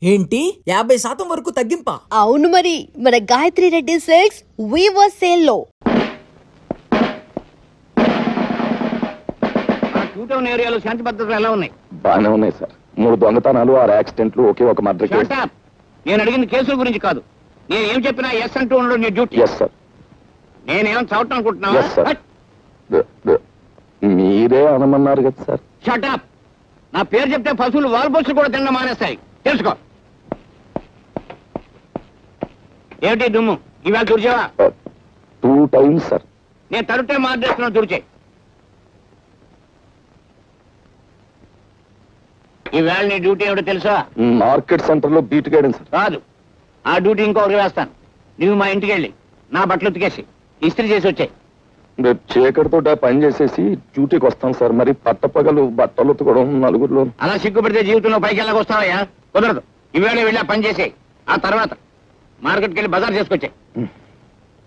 ఏంటి 50% వరకు తగ్గింపా? అవును మరి, మన Gayatri Reddy silks weaver sale లో టౌన్ ఏరియాలో శాంతి భద్రతలు ఎలా ఉన్నాయి? బాగానే ఉన్నాయి సార్. 3 దొంగతనాలు, 6 యాక్సిడెంట్లు, ఒకే ఒక మర్డర్ కేసు. నేను అడిగింది కేసుల గురించి కాదు. నేను ఏం చెప్పినా ఎస్ అంటూ ఉండడం నీ డ్యూటీ. Yes sir. నేనేం చదవటం అనుకుంటున్నావా? Yes sir. మీరే అనమన్నారు కదా సార్. షటప్. నా పేరు చెప్తే పశువులు వాల్పోసులు కూడా తినడం మానేస్తాయి, తెలుసుకో. ఏమిటి దుమ్ము? ఇవాళ తుడిచేవా? 2 times సార్. నేను తరుటే మార్చేస్తున్నాను, తుడిచే. ఈవేళ నీ డ్యూటీ ఏమిటో తెలుసా? మార్కెట్ సెంటర్ లో బీట్ గైడెన్ సార్. కాదు, ఆ డ్యూటీ ఇంకొకరికి వేస్తాను. నువ్వు మా ఇంటికి వెళ్ళి నా బట్టలు ఉతికేసి ఇస్త్రీ చేసి వచ్చాయి. రేపు చీకటితో పని చేసేసి డ్యూటీకి వస్తాం సార్. మరి పట్టపగలు బట్టలు ఉతకడం నలుగురిలో. అలా సిగ్గుపడితే జీవితంలో పైకి వెళ్ళక వస్తావయ్యా? కుదరదు. ఈవేళ వెళ్ళి పని చేసేయి. ఆ తర్వాత మార్కెట్కి వెళ్ళి బజార్ చేసుకొచ్చాయి.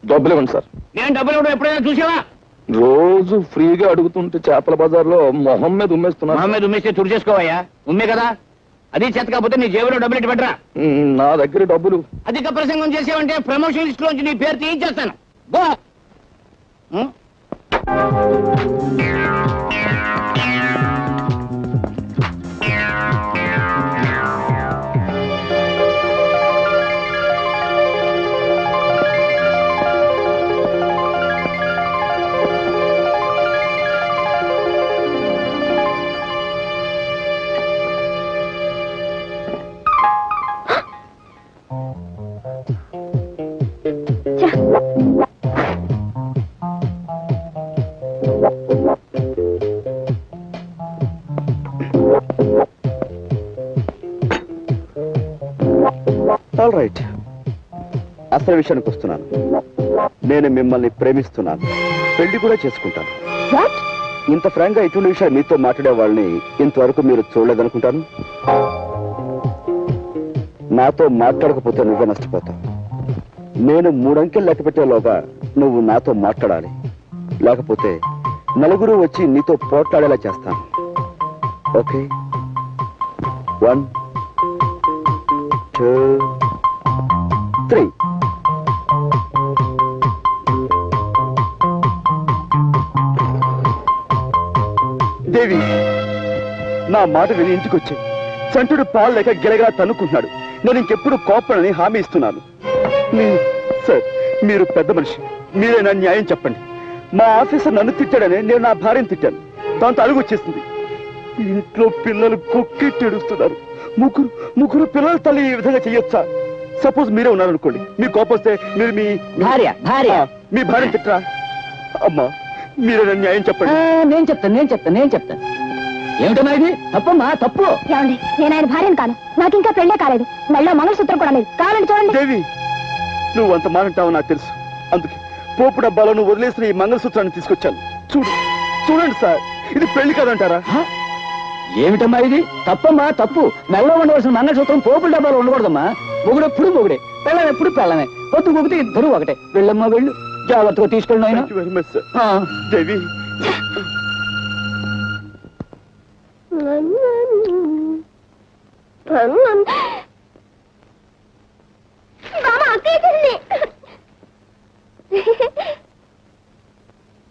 డబ్బులు ఇవ్వండి సార్. నేను డబ్బులు ఇవ్వడం ఎప్పుడైనా చూసావా? రోజు ఫ్రీగా అడుగుతుంటే చేపల బజార్లో మొహం మీద ఉమ్మేస్తున్నా. మొహం మీద ఉమ్మేస్తే తుడి చేసుకోవయ్యా. ఉమ్మే కదా, అది చేత కాకపోతే నీ జేబులో డబ్బులు ఇటు పెట్టరా. నా దగ్గర డబ్బులు. అధిక ప్రసంగం చేసావంటే ప్రమోషన్ లిస్ట్ లోంచి నీ పేరు తీయించేస్తాను. గో. ఆల్ రైట్, అసలు విషయానికి వస్తున్నాను. నేను మిమ్మల్ని ప్రేమిస్తున్నాను, పెళ్లి కూడా చేసుకుంటాను. ఇంత ఫ్రాంక్ గా ఇటువంటి విషయాలు మీతో మాట్లాడే వాళ్ళని ఇంతవరకు మీరు చూడలేదనుకుంటాను. నాతో మాట్లాడకపోతే నువ్వే నష్టపోతావు. నేను 3 అంకెలు లెక్క పెట్టేలోగా నువ్వు నాతో మాట్లాడాలి, లేకపోతే నలుగురు వచ్చి నీతో పోట్లాడేలా చేస్తాను. ఓకే? 1 2 3. దేవి, నా మాట విని ఇంటికి వచ్చి చంటుడు పాలు లేక గిలగా తన్నుకుంటున్నాడు. నేను ఇంకెప్పుడు కోపడని హామీ ఇస్తున్నాను. సార్, మీరు పెద్ద మనిషి, మీరే నా న్యాయం చెప్పండి. మా ఆఫీసర్ నన్ను తిట్టాడని నేను నా భార్యను తిట్టాను. దాంతో అలుగు వచ్చేసింది. ఇంట్లో పిల్లలు కొక్కెట్టి ఏడుస్తున్నారు. ముగ్గురు పిల్లల తల్లి ఈ విధంగా చెయ్యొచ్చా? సపోజ్ మీరే ఉన్నారనుకోండి, మీ కోపం వస్తే మీరు మీ భార్యను తిట్టరా? అమ్మా, మీరే నా న్యాయం చెప్పండి. నేను చెప్తాను. ఏమిటన్నా ఇది? తప్పమ్మా, తప్పు. ఏమండి, నేను ఆయన భార్యను కాను. నాకు ఇంకా పెళ్ళే కాలేదు. మెళ్ళో మంగళసూత్రం కూడా లేదు. కావాలని చూడండి. దేవి, నువ్వు అంత మానంటావు నాకు తెలుసు. అందుకే పోపు డబ్బాలో నువ్వు వదిలేసిన ఈ మంగళసూత్రాన్ని తీసుకొచ్చాను. చూడండి సార్, ఇది పెళ్లి కాదంటారా? ఏమిటమ్మా ఇది? తప్పమ్మా, తప్పు. మెల్లో ఉండవలసిన మంగళసూత్రం పోపుల డబ్బాలో ఉండకూడదమ్మా. మొగుడు ఎప్పుడు మొగుడే, పెళ్ళం ఎప్పుడు పెళ్ళమే. పొద్దు మొగితే ఇద్దరు ఒకటే. వెళ్ళమ్మా, వెళ్ళు. జాగ్రత్తగా తీసుకెళ్ళి ఆయన. Very much sir. దేవి,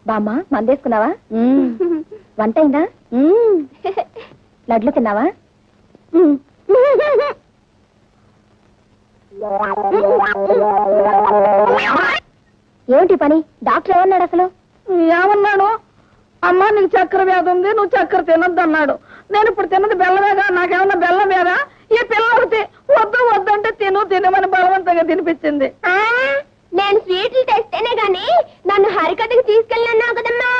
బామ్మ, మందేసుకున్నావా? వంట అయిందా? లడ్లు తిన్నావా? ఏమిటి పని? డాక్టర్ ఏమన్నాడు అసలు? ఏమన్నాడు? అమ్మా, నీకు చక్కెర వ్యాధి ఉంది, నువ్వు చక్కెర తినద్దు అన్నాడు. నేను ఇప్పుడు తిన్నది బెల్లమేగా, నాకేమన్నా బెల్లం వేరా? ఈ పిల్లలకి వద్దంటే తినమని బలవంతంగా తినిపించింది. నేను స్వీట్లు తెస్తేనే గాని నన్ను హరికథకి తీసుకెళ్ళన్నావు కదమ్మా.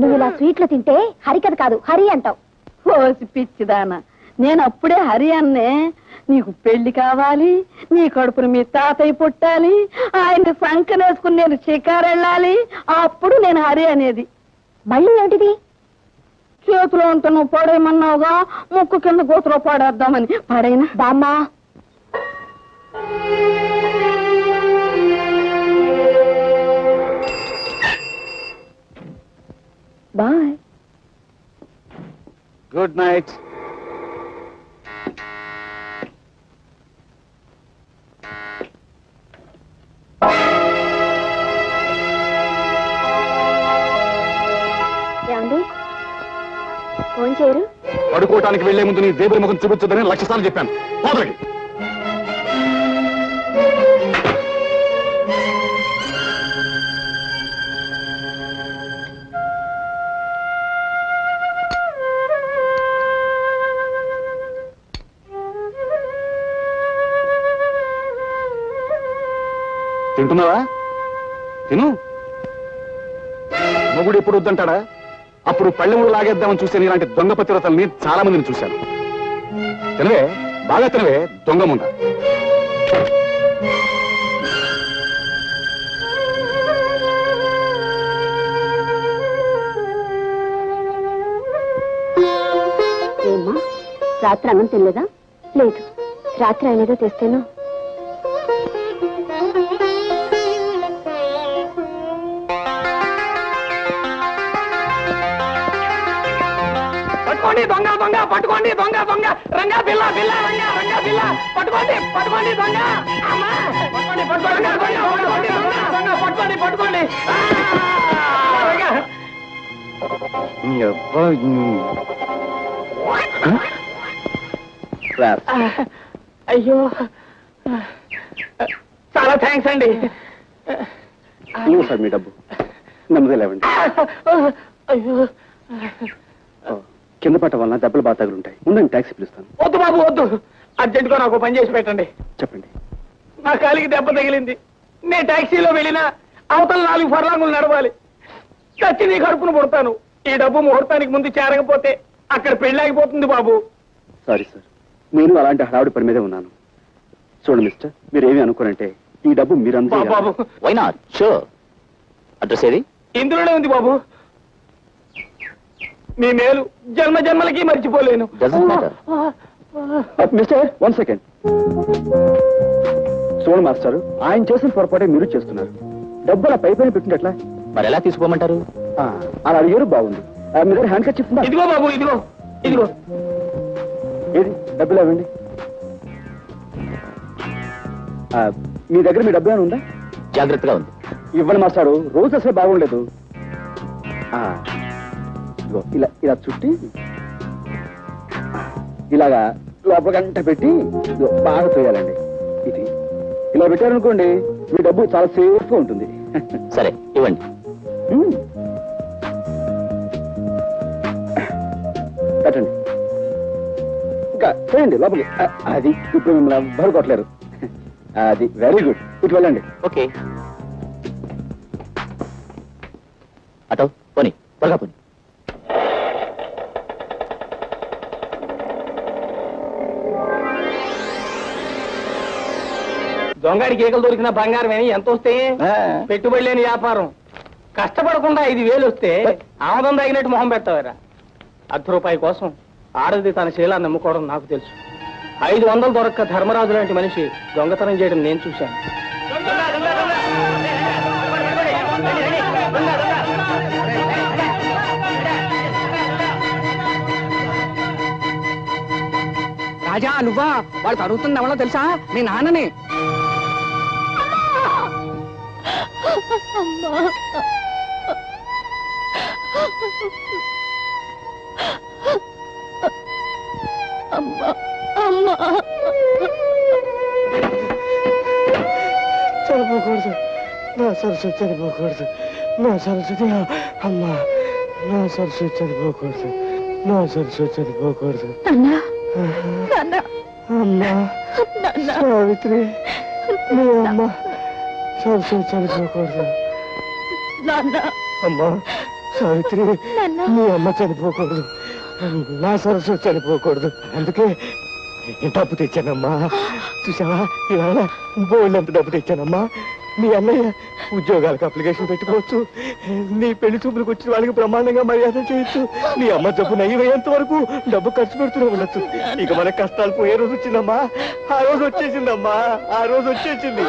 నువ్వు ఇలా స్వీట్లు తింటే హరికథ కాదు, హరి అంటావు. ఓసి పిచ్చిదానా, నేను అప్పుడే హరి అన్నే. నీకు పెళ్లి కావాలి, నీ కడుపును మీ తాతయ్య పుట్టాలి, ఆయన సంకనేసుకుని నేను షికారు వెళ్ళాలి, అప్పుడు నేను హరి అనేది. మళ్ళీ ఏంటిది? చేతిలో ఉంటే నువ్వు పడేయమన్నావుగా, ముక్కు కింద గోతులో పడేద్దామని. పడైనా బామ్మా. బాయ్. Good night. ఏం చేయరు? పడుకోవటానికి వెళ్లే ముందు నీ దేవుడి ముఖం చూపించదని లక్షసార్లు చెప్పాను. పోదలకి తింటున్నావా? తిను. మొగుడు ఎప్పుడు వద్దంటాడా? అప్పుడు పళ్ళెముడు లాగేద్దామని చూసే ఇలాంటి దొంగ పతివ్రతల్ని చాలా మందిని చూశాను. తినవే, బాగా తినవే దొంగ ముంద. ఏమ్మా, రాత్రి అన్నం తినలేదా? లేదు, రాత్రి ఆయన ఏదో తెస్తేను. పట్టుకోండి దొంగ దొంగ, పట్టుకోండి దొంగ దొంగ, రంగా బిల్ల బిల్ల, రంగా రంగా బిల్ల, పట్టుకోండి పట్టుకోండి దొంగ, అమ్మా పట్టుకోండి పట్టుకోండి పట్టుకోండి దొంగ, పట్టుకోండి పట్టుకోండి. అయ్యో, చాలా థ్యాంక్స్ అండి. సార్ మీ డబ్బు నెమ్మది లేవండి. అయ్యో, కింద పట్ట వలన దెబ్బలు బాగా తగులుంటాయి. ముందు ట్యాక్సీ పిలుస్తాను. వద్దు బాబు వద్దు, అర్జెంటుగా నాకు పని చేసి పెట్టండి. చెప్పండి. నా కాలికి దెబ్బ తగిలింది. నేను టాక్సీలో వెళ్ళినా అవతల 4 ఫర్లాంగులు నడవాలి. చచ్చి నీ కడుపును పుడతాను. ఈ డబ్బు ముహూర్తానికి ముందు చేరకపోతే అక్కడ పెళ్ళాగిపోతుంది బాబు. సారీ సార్, నేను అలాంటి హడావుడి పని మీదే ఉన్నాను. చూడండి మిస్టర్, మీరు ఏమి అనుకోనంటే ఈ డబ్బు మీరంతా బాబు వై నాట్? షూర్. అడ్రస్ ఏది? ఇందులోనే ఉంది బాబు. మీ మేలు జన్మ జన్మలకి మర్చిపోలేను. Mister 1 second. చూడండి మాస్టర్, ఆయన చేసిన పొరపాటే మీరు చేస్తున్నారు. డబ్బు అలా పై పైన పెట్టింది ఎట్లా? మరి ఎలా తీసుకోమంటారు? అలా అడిగారు, బాగుంది. మీ దగ్గర హ్యాండ్ కట్ చెప్తుందా? ఇదిగో బాబు, ఇదిగో ఇదిగో. ఏది డబ్బులు ఇవ్వండి. మీ దగ్గర మీ డబ్బు ఏమైనా ఉందా? జాగ్రత్తగా ఉంది. ఇవ్వండి మాస్టారు, రోజు అసలే బాగుండలేదు. ఇదిగో ఇలా ఇలా చుట్టి ఇలాగా లోపల గంట పెట్టి ఇదిగో బాగా తోయాలండి. ఇది ఇలా పెట్టారనుకోండి, మీ డబ్బు చాలా సేఫ్ గా ఉంటుంది. సరే ఇవ్వండి. పెట్టండి. ఇంకా చేయండి లోపలికి. అది ఇప్పుడు మిమ్మల్ని ఎవ్వరు కొట్టలేరు. అది వెరీ గుడ్. ఇటు వెళ్ళండి. ఓకే. అటో పోనీ, త్వరగా పోనీ. దొంగడికి ఏకలు దొరికిన బంగారం అని ఎంత వస్తే పెట్టుబడి లేని వ్యాపారం. కష్టపడకుండా 5,000 వస్తే ఆమదం తగినట్టు మొహం పెడతావారా? ₹10 కోసం ఆడది తన శీలాన్ని నమ్ముకోవడం నాకు తెలుసు. 500 దొరక్క ధర్మరాజు లాంటి మనిషి దొంగతనం చేయడం నేను చూశాను. రాజా నువ్వా? వాళ్ళు తరుగుతుంది ఎవరో తెలుసా? మీ నాన్నని. చనిపోకూడదు నా సరస్వతి, చనిపోకూడదు నా సరస్వతి. అమ్మా, నా సరస్వతి చనిపోకూడదు, నా సరస్వతి చనిపోకూడదు. అమ్మా సావిత్రి, మీ అమ్మ సరస్వతి చనిపోకూడదు. అమ్మా సావిత్రి, మీ అమ్మ చనిపోకూడదు, నా సరస్వతి చనిపోకూడదు. అందుకే డబ్బు తెచ్చానమ్మా. చూసావా, ఇవాళ బోల్డంత డబ్బు తెచ్చానమ్మా. మీ అన్నయ్య ఉద్యోగాలకు అప్లికేషన్ పెట్టుకోవచ్చు. నీ పెళ్లి చూపులకు వచ్చిన వాళ్ళకి బ్రహ్మాండంగా మర్యాద చేయొచ్చు. నీ అమ్మ జబ్బు నయ్యమయ్యేంత వరకు డబ్బు ఖర్చు పెడుతూనే ఉండొచ్చు. ఇక మన కష్టాలు పోయే రోజు వచ్చిందమ్మా. ఆ రోజు వచ్చేసిందమ్మా, ఆ రోజు వచ్చేసింది.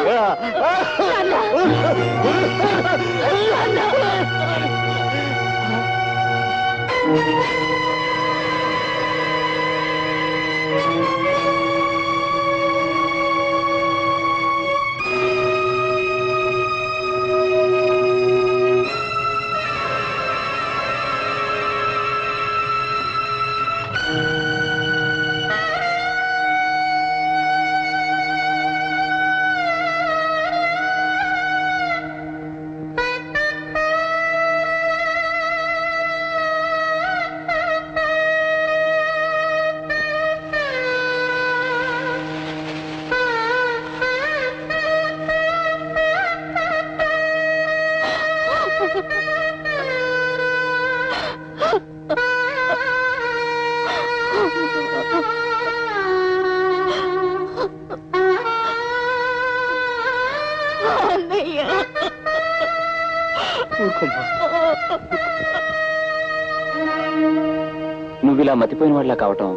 నువ్వు ఇలా మతిపోయిన వాళ్ళ కావటం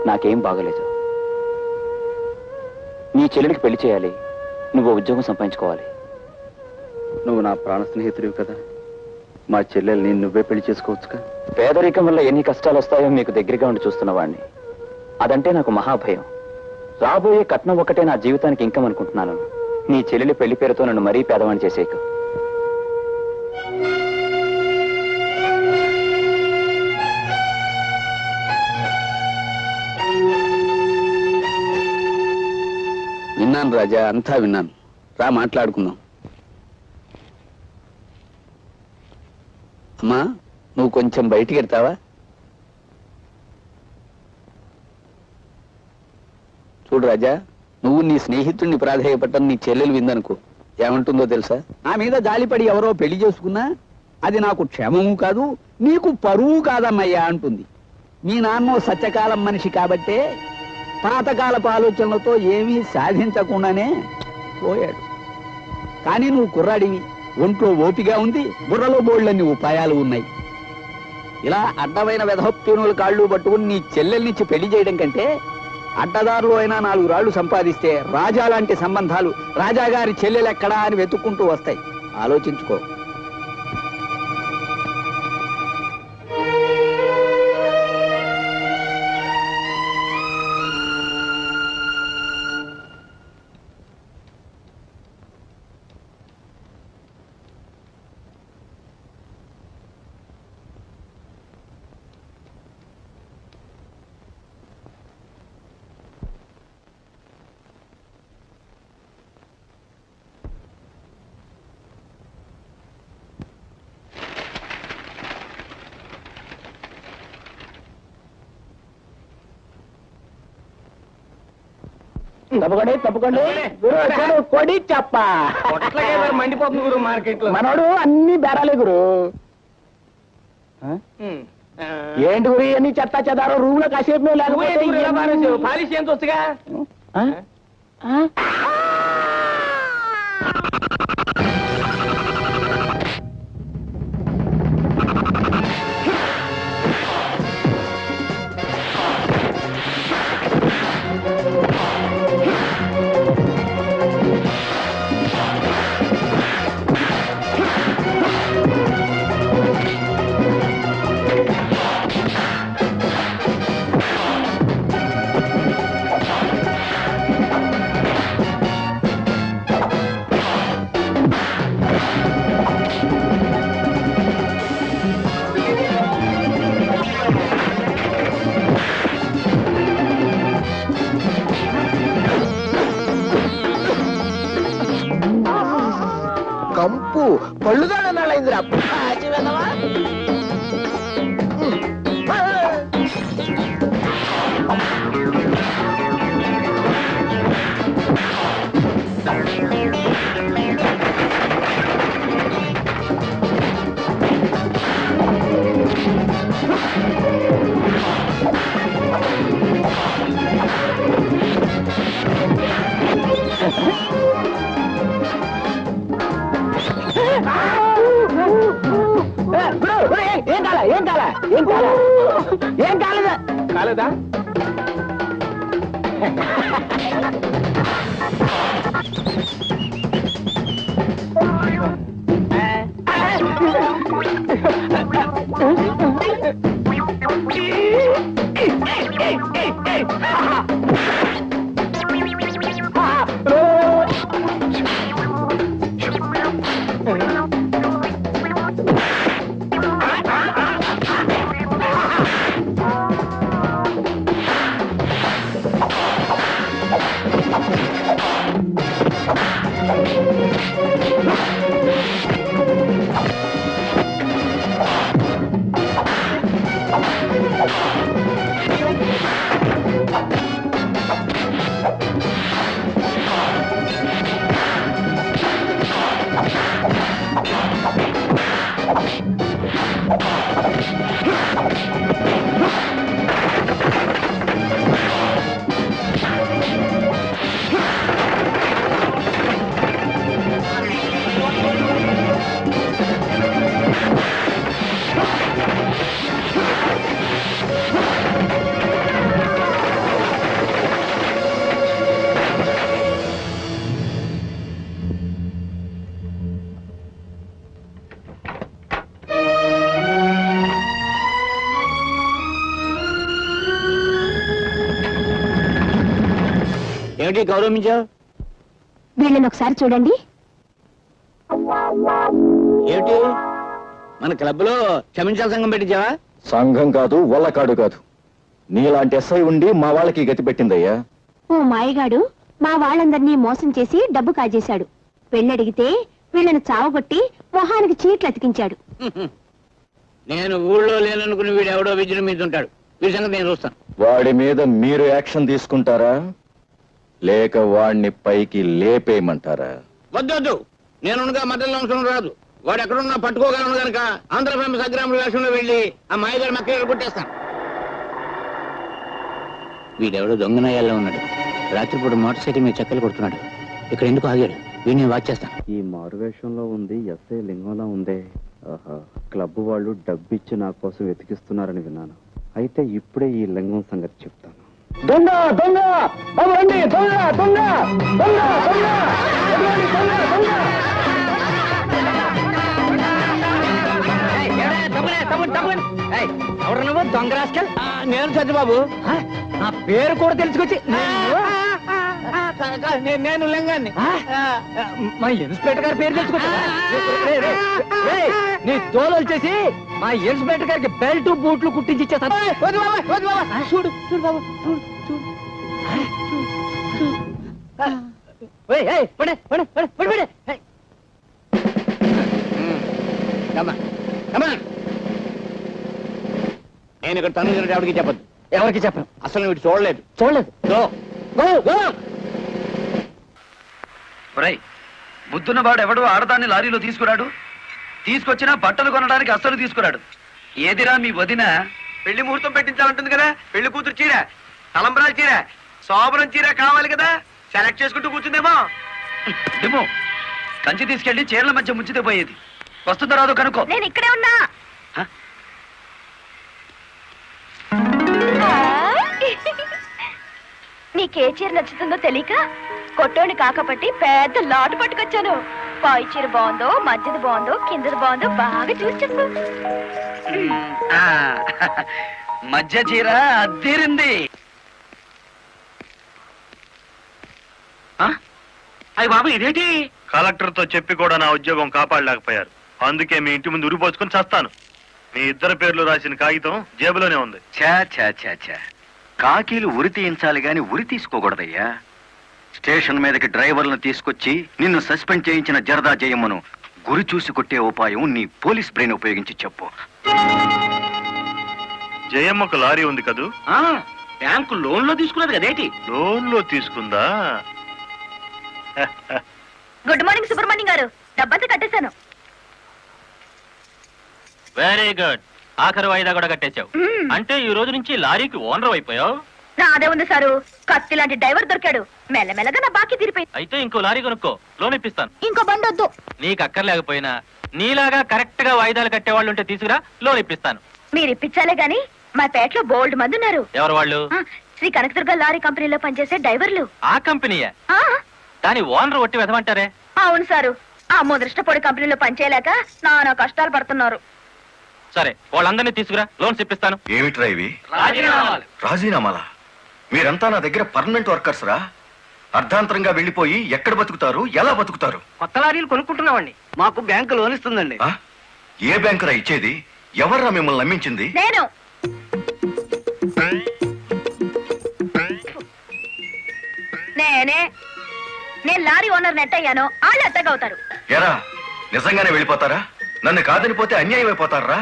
నాకేం బాగలేదు. నీ చెల్లెడికి పెళ్లి చేయాలి, నువ్వు ఉద్యోగం సంపాదించుకోవాలి. నువ్వు నా ప్రాణ స్నేహితుడివి కదా, మా చెల్లెల్ని నువ్వే పెళ్లి చేసుకోవచ్చుగా. పేదరికం వల్ల ఎన్ని కష్టాలు వస్తాయో మీకు దగ్గరగా ఉండి చూస్తున్నవాడిని. అదంటే నాకు మహాభయం. రాబోయే కట్నం ఒక్కటే నా జీవితానికి ఇంకం అనుకుంటున్నాను. నీ చెల్లెలి పెళ్లి పేరుతో నన్ను మరీ పేదవాణ్ణి చేసేయకు. విన్నాను రాజా, అంతా విన్నాను. రా మాట్లాడుకుందాం. అమ్మా, నువ్వు కొంచెం బయటికి వెళ్తావా? చూడు రాజా, నువ్వు నీ స్నేహితుడిని ప్రాధేయపట్టం నీ చెల్లెలు విందనుకో, ఏమంటుందో తెలుసా? నా మీద జాలిపడి ఎవరో పెళ్లి చేసుకున్నా అది నాకు క్షేమము కాదు, నీకు పరువు కాదమ్మయ్యా అంటుంది. మీ నాన్నో సత్యకాలం మనిషి కాబట్టే పాతకాలపు ఆలోచనలతో ఏమీ సాధించకుండానే పోయాడు. కానీ నువ్వు కుర్రాడివి, ఒంట్లో ఓపిగా ఉంది, బుర్రలో బోళ్ళన్ని ఉపాయాలు ఉన్నాయి. ఇలా అడ్డమైన వెధప్యూనుల కాళ్ళు పట్టుకుని నీ చెల్లెల్నిచ్చి పెళ్లి చేయడం కంటే అడ్డదారులు అయినా 4 రాళ్లు సంపాదిస్తే రాజా లాంటి సంబంధాలు రాజాగారి చెల్లెలెక్కడా అని వెతుక్కుంటూ వస్తాయి. ఆలోచించుకో. తప్పకండి తప్పకండి కొడి చెప్ప మండిపోతుంది గురు మార్కెట్ లో. మనోడు అన్ని బేరాలే గురు. ఏంటి గురి అన్ని చెత్త చెదారు రూమ్ లో కాసేపు లేకపోతే పాలిష్ ఎంత వస్తుగా. కంపు పళ్ళుదాడ నాళ్ళైందిరా. ఏం కాలేదా? కాలేదా? ఏమిటి గౌరవించావు? వీళ్ళని ఒకసారి చూడండి. ఏమిటి మన క్లబ్ లో క్షమించాల సంఘం పెట్టించావా? సంఘం కాదు, వల్లకాడు కాదు. నీలాంటి ఎస్ఐ ఉండి మా వాళ్ళకి గతి పెట్టిందయ్యా. ఓ మాయగాడు మా వాళ్ళందరినీ మోసం చేసి డబ్బు కాజేశాడు. పెళ్ళడిగితే వీళ్ళని చావగొట్టి మొహానికి చీట్లు అతికించాడు. నేను ఊళ్ళో లేననుకుని వీడు ఎవడో విజయం మీద ఉంటాడు. వీడి సంగతి నేను చూస్తాను. వాడి మీద మీరు యాక్షన్ తీసుకుంటారా లేక వాడిని పైకి లేపేయమంటారా? వద్దు, నేనుగా మధ్యలో అవసరం రాదు. వాడు ఎక్కడున్నా పట్టుకోగలను కనుక ఆంధ్ర ఫేమస్ అగ్రాముల వేషంలో వెళ్ళి ఆ మాయగారి మక్కలు కొట్టేస్తాను. వీడెవడో దొంగనయ్యాల్లో ఉన్నాడు. రాత్రిపూట మోటార్ సైకిల్ మీద చెక్కలు కొడుతున్నాడు. ఇక్కడ ఎందుకు ఆగాడు? వీడిని వాచ్ చేస్తాను. ఈ మారువేషంలో ఉంది ఎస్ఐ లింగంలా ఉందే. ఆహా, క్లబ్ వాళ్ళు డబ్బిచ్చి నా కోసం వెతికిస్తున్నారని విన్నాను. అయితే ఇప్పుడే ఈ లింగం సంగతి చెప్తాను. దొంగ దొంగ బాబు రండి, దొంగ దొంగ దొంగ దొంగ దొంగ. ఎవరు నువ్వు దొంగ రాస్కల్? నేను సత్యబాబు. నా పేరు కూడా తెలుసుకొచ్చి నేను లింగాన్ని. మా ఇన్స్పెక్టర్ గారి పేరు తెలుసుకొచ్చి నీ తోలు వచ్చేసి మా ఇన్స్పెక్టర్ గారికి బెల్ట్ బూట్లు కుట్టించి ఇచ్చేస్తాను. చూడు చూడు బాబు, చూడు చూడు. నేను ఇక్కడ తను ఎవరికి చెప్పద్దు. ఎవరికి చెప్పను. అసలు వీడు చూడలేదు. బుద్ధున్నవాడు ఎవడు ఆడదాన్ని లారీలో తీసుకురాడు. తీసుకొచ్చినా బట్టలు కొనడానికి అస్సలు తీసుకురాడు. ఏదిరా మీ వదిన పెళ్లి ముహూర్తం పెట్టించాలంటుంది కదా. పెళ్లి కూతురు చీర, తలంబరాల చీర, శోభనం చీర కావాలి కదా. సెలెక్ట్ చేసుకుంటూ కూర్చుందేమో. ఏమో కంచి తీసుకెళ్లి చీరల మధ్య ముంచితే పోయేది. వస్తుందో రాదో కనుక్కో. నేను ఇక్కడే ఉన్నా. నీకే చీర నచ్చుతుందో తెలియక కొట్టోని కాకపట్టి పెద్ద లాటు పట్టుకొచ్చాను. పై చీర బాగుందో, మధ్యది బాగుందో, కిందది బాగుందో బాగా చూసి చెప్పు. మధ్య చీర అద్దీరింది. అయ్యి బాబు ఇదేంటి? కలెక్టర్ తో చెప్పి కూడా నా ఉద్యోగం కాపాడలేకపోయారు. అందుకే మీ ఇంటి ముందు ఉరిపోసుకుని చస్తాను. మీ ఇద్దరు పేర్లు రాసిన కాగితం జేబులోనే ఉంది. ఛా ఛా ఛా ఛా, కాకీలు ఉరి తీయించాలి గాని ఉరి తీసుకోకూడదయ్యా. స్టేషన్ మీదకి డ్రైవర్లను తీసుకొచ్చి నిన్ను సస్పెండ్ చేయించిన జరదా జయమ్మను గురి చూసి కొట్టే ఉపాయం నీ పోలీస్ బ్రెయిన్ ఉపయోగించి చెప్పు. జయమ్మకు లారీ ఉంది కదూ? బ్యాంకు లోన్ లో తీసుకున్నది కదేటి? లోన్ లో తీసుకుందా? గుడ్ మార్నింగ్ సుబ్రహ్మణ్యం గారు, డబ్బంతా కట్టేశాను. Very good. ఆఖరి వాయిదా కూడా కట్టేశావు. అంటే ఈ రోజు నుంచి లారీకి ఓనర్ అయిపోయావు. నాదే ఉంది సారు, కత్తి లాంటి డ్రైవర్ దొరికాడు. మెల్లమెల్లగా నా బాకీ తీరిపోయింది. అయితే ఇంకో లారీ కొనుక్కో, లోన్ ఇప్పిస్తాను. ఇంకో బండి వద్దు. నీకు అక్కర్లేకపోయినా నీలాగా కరెక్ట్ గా వాయిదాలు కట్టేవాళ్ళు ఉంటే తీసుకురా, లోన్ ఇప్పిస్తాను. మీరు ఇప్పించాలే గాని మా పేటలో బోల్డ్ మంది ఉన్నారు. ఎవరు వాళ్ళు? శ్రీ కనకదుర్గ లారీ కంపెనీలో పనిచేసే డ్రైవర్లు. ఆ కంపెనీయా? దాని ఓనర్ ఒట్టి వెదమంటారే? అవును సారు, ఆ ముదృష్టపొడి కంపెనీలో పనిచేయలేక నానా కష్టాలు పడుతున్నారు. సరే, వాళ్ళందరినీ తీసుకురా, లోన్స్ ఇప్పిస్తాను. ఏమిట్రా ఇవి? రాజీనామాలా? మీరంతా నా దగ్గర పర్మనెంట్ వర్కర్స్ రా. అర్ధాంతరంగా వెళ్ళిపోయి ఎక్కడ బతుకుతారు, ఎలా బతుకుతారు? కొత్త లారీలు కొనుక్కుంటున్నామండి. మాకు బ్యాంకు లోన్ ఇస్తుందండి. ఏ బ్యాంకురా ఇచ్చేది? ఎవర్రా మిమ్మల్ని నమ్మించింది? నేను. నేను లారీ ఓనర్ నెట్ అయ్యాను, వాళ్ళు ఎత్తగవుతారు. ఎరా నిజంగానే వెళ్ళిపోతారా? నన్ను కాదనిపోతే అన్యాయం అయిపోతారా?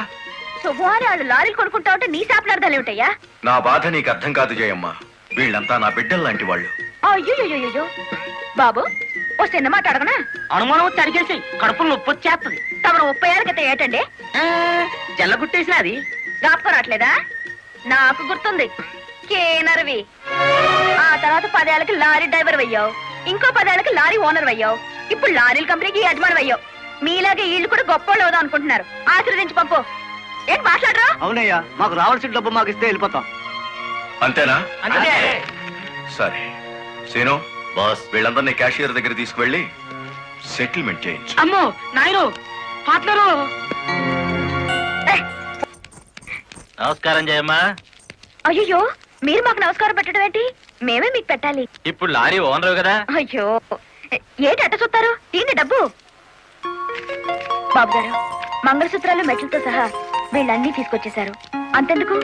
శుభవారి వాళ్ళు లారీలు కొనుక్కుంటా ఉంటే నీ శాపలార్థాలు ఏమిటయ్యా? నా బాధ నీకు అర్థం కాదు జయమ్మ. వీళ్ళంతా నా బిడ్డల్లాంటి వాళ్ళు. అయ్యో బాబు, ఓ చిన్న మాట అడగనా? అనుమానం తరిగేసి కడుపులో నొప్పి వచ్చేస్తుంది. తమను 30 ఏళ్ళ క్రితం ఏటండి జల్లగుట్టేసిన అది జ్ఞాపకం రావట్లేదా? నాకు గుర్తుంది, కేనర్వి. ఆ తర్వాత 10 ఏళ్ళకి లారీ డ్రైవర్ అయ్యావు, ఇంకో 10 ఏళ్ళకి లారీ ఓనర్ అయ్యావు, ఇప్పుడు లారీల కంపెనీకి యజమాని అయ్యావు. మీలాగే వీళ్ళు కూడా గొప్ప అవుదాం అనుకుంటున్నారు. ఆశీర్వదించి పంపు. ఏంటి మాట్లాడరా? అవునయ్యా, మాకు రావాల్సిన డబ్బు మాకు ఇస్తే వెళ్ళిపోతాం. అంతేనా? సరే సీను బాస్, వీళ్ళందరినీ క్యాషియర్ దగ్గర తీసుకువెళ్ళి సెటిల్మెంట్ చేయించు. అమ్మో నాయను, పార్ట్నరు. నమస్కారం జయమ్మా. అయ్యో, మీరు మాకు నమస్కారం పెట్టడం ఏంటి? మేమే మీకు పెట్టాలి. ఇప్పుడు లారీ ఓనరు కదా. అయ్యో ఏంటి అట్ట చూస్తారు? తీండి డబ్బు. బాబు గారు, మంగళసూత్రాలు మెట్లతో సహా వీళ్ళన్నీ తీసుకొచ్చేశారు. అంతెందుకు,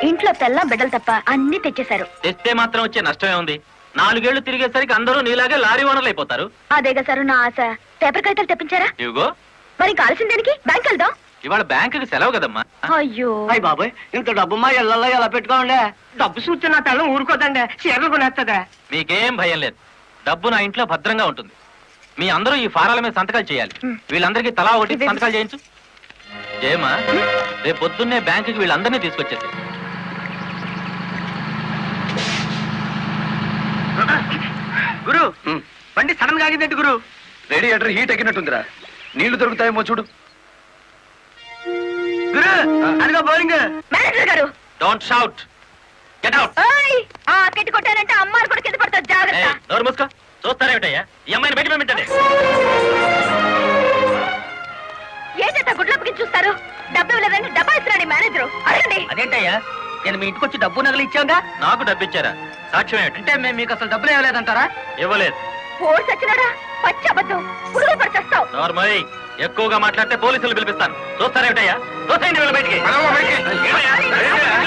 ఇంట్లో తెల్లం బిడ్డలు తప్ప అన్ని తెచ్చేశారు. తెస్తే మాత్రం వచ్చే నష్టమే ఉంది. 4 ఏళ్లు తిరిగేసరికి అందరూ నీలాగే లారీ ఓనర్లు అయిపోతారు. అదేగా సార్ నా ఆశ. పేపర్ కాగితాలు తెప్పించారా? ఇదిగో మరి కాల్సిన దేనికి? బ్యాంక్ వెళ్దాం. ఇవాళ బ్యాంకుకి సెలవు కదమ్మా. అయ్యో అయ్యి బాబాయ్, ఇంత డబ్బు మా ఇళ్ళల్లో ఎలా పెట్టుకోండి? డబ్బు చూస్తే నా తెల్లం ఊరుకోదండి, చీరలు కొనేస్తుందా? మీకేం భయం లేదు. డబ్బు నా ఇంట్లో భద్రంగా ఉంటుంది. మీ అందరూ ఈ ఫారాల మీద సంతకాలు చేయాలి. వీళ్ళందరికీ తలా ఒకటి సంతకాలు చేయించు. జయమా, రేపు పొద్దున్నే బ్యాంకుకి వీళ్ళందరినీ తీసుకొచ్చేసి. గురు, బండి సడన్ గా ఆగిందండి గురు. Radiator heat ఎక్కినట్టుందిరా. నీళ్లు దొరుకుతాయేమో చూడు. గురు, అదిగో బౌలింగ్. మేనేజర్ గారు, డోంట్ షౌట్, గెట్ అవుట్. ఆ కెట్టి కొట్టారంటే అమ్మారు కూడా కింద పడతారు, జాగ్రత్త. నోరు మూసుకో. చూస్తారేమిటయ్యా, ఈ అమ్మాయిని బయట పంపించండి. ఏంటంటే గుడ్లప్పకి చూస్తారు? డబ్బు ఇవ్వలేదంటే డబ్బా ఇస్తున్నాడు మేనేజరు. అడగండి. అదేంటయ్యా, నేను మీ ఇంటికి వచ్చి డబ్బు నగలు ఇచ్చాగా? నాకు డబ్బు ఇచ్చారా? సాక్ష్యం ఏమిటి? అంటే మేము మీకు అసలు డబ్బులు ఇవ్వలేదంటారా? ఇవ్వలేదు. పోర్స్ వచ్చినాడా? పచ్చి అబద్ధం. పురుగు పడిచేస్తావు. నార్మల్ ఎక్కువగా మాట్లాడితే పోలీసులు పిలిపిస్తాను. చూస్తారేమిటయ్యా? చూస్తాయండి వీళ్ళ బయటికి.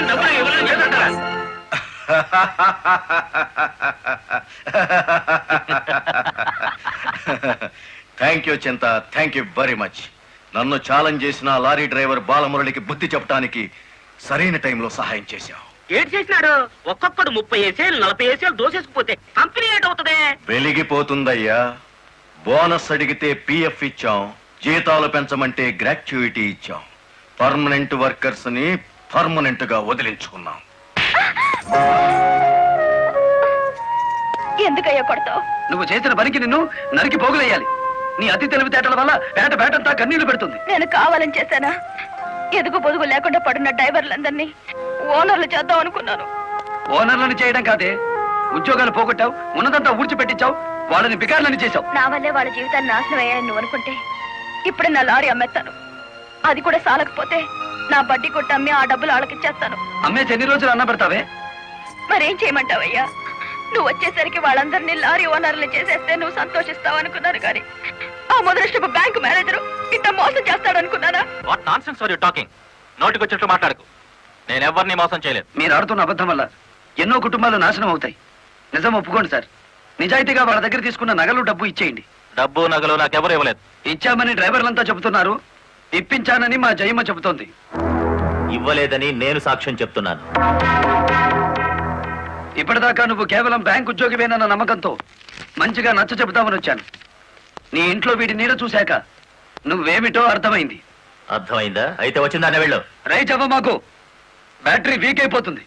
డబ్బులు ఇవ్వలేదు చేస్తుంటారా? థ్యాంక్ యూ చింత, థ్యాంక్ యూ వెరీ మచ్. నన్ను ఛాలెంజ్ చేసిన లారీ డ్రైవర్ బాలమురళికి బుద్ధి చెప్పడానికి సరైన టైంలో సహాయం చేశావు. ఏం చేసినాడు? ఒక్కొక్కడు 30 ఏసేలు 40 ఏసేలు దోసేసుకుపోతే కంపెనీ ఏటవుతుంది? వెలిగిపోతుందయ్యా. బోనస్ అడిగితే పిఎఫ్ ఇచ్చాం, జీతాలు పెంచమంటే గ్రాట్యుయిటీ ఇచ్చాం. పర్మనెంట్ వర్కర్స్ ని పర్మనెంట్ గా వదిలించుకున్నాం. ఎందుకయ్యా కొడతావు? నువ్వు చేసిన పనికి నిన్ను నరికి పోగులేయాలి. నీ అతి తెలివితేటల వల్ల బేటంతా కన్నీళ్లు పెడుతుంది. నేను కావాలని చేశానా? ఎదుగు పొదుగు లేకుండా పడున్న డ్రైవర్లందరినీ ఓనర్లు చేద్దాం అనుకున్నాను. ఓనర్లను చేయడం కాదే, ఉద్యోగాలు పోగొట్టావు, ఉన్నదంతా ఊడ్చిపెట్టించావు, వాళ్ళని బికార్లని చేశావు. నా వల్లే వాళ్ళ జీవితాన్ని నాశనం అయ్యాయని నువ్వు అనుకుంటే ఇప్పుడు నా లారీ అమ్మేస్తాను. అది కూడా సాలకపోతే నా బడ్డీ కొట్టి అమ్మి ఆ డబ్బులు వాళ్ళకిచ్చేస్తాను. అమ్మేసి ఎన్ని రోజులు అన్న పెడతావే? మరేం చేయమంటావయ్యా? నువ్వు వచ్చేసరికి వాళ్ళందరినీ లారీ ఓనర్లు చేసేస్తే నువ్వు సంతోషిస్తావు అనుకున్నాను, కానీ ఆ మొదలష్టపు బ్యాంకు మేనేజరు ఇంత మోసం చేస్తాడు అనుకున్నానా? What nonsense are you talking? నోటికొచ్చినట్టు మాట్లాడకు. నేను ఎవరిని మోసం చేయలేదు. మీరు ఆడుతున్న అబద్ధం వల్ల ఎన్నో కుటుంబాలు నాశనం అవుతాయి. నిజం ఒప్పుకోండి సార్. నిజాయితీగా వాళ్ళ దగ్గర తీసుకున్న నగలు డబ్బు ఇచ్చేయండి. డబ్బు నగలు నాకెవరు ఇవ్వలేదు. ఇచ్చామని డ్రైవర్లంతా చెబుతున్నారు, ఇప్పించానని మా జయమ్మ చెబుతోంది. ఇవ్వలేదని నేను సాక్ష్యం చెప్తున్నాను. ఇప్పటిదాకా నువ్వు కేవలం బ్యాంక్ ఉద్యోగివేనన్న నమ్మకంతో మంచిగా నచ్చ చెబుతామని వచ్చాను. నీ ఇంట్లో వీటి నీడ చూశాక నువ్వేమిటో అర్థమైంది. అర్థమైందా? అయితే వచ్చిందానే వెళ్ళు. రైట్ అవ్వ, మాకు బ్యాటరీ వీక్ అయిపోతుంది.